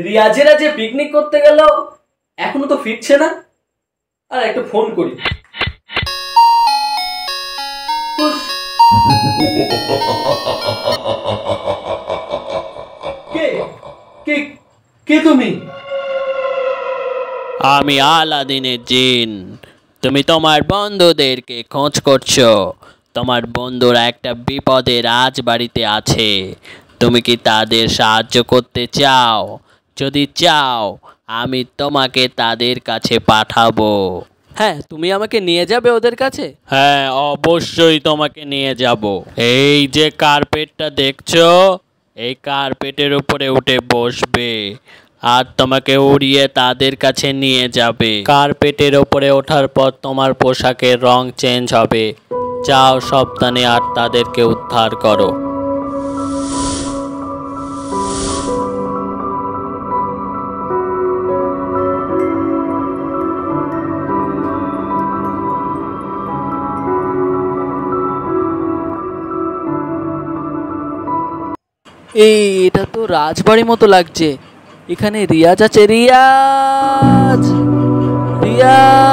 রিয়াজেরা যে পিকনিক করতে গেল এখনো তো ফিরছে না। আর একটু ফোন করি। কে কে কে তুমি? আমি আলাদিনের জিন। তুমি তোমার বন্ধুদেরকে খোঁজ করছো। তোমার বন্ধুরা একটা বিপদে রাজবাড়িতে আছে। তুমি কি তাদের সাহায্য করতে চাও? যদি চাও আমি তোমাকে তাদের কাছে পাঠাবো। হ্যাঁ, তুমি আমাকে নিয়ে যাবে ওদের কাছে? হ্যাঁ, অবশ্যই তোমাকে নিয়ে যাব। এই যে কার্পেটটা দেখছো, এই কার্পেটের উপরে উঠে বসবে আর তোমাকে উড়িয়ে তাদের কাছে নিয়ে যাবে। কার্পেটের উপরে ওঠার পর তোমার পোশাকের রং চেঞ্জ হবে। যাও সাবধানে আর তাদেরকে উদ্ধার করো। এটা তো রাজবাড়ির মতো লাগছে। এখানে রিয়াজ আছে। রিয়াজ, রিয়াজ।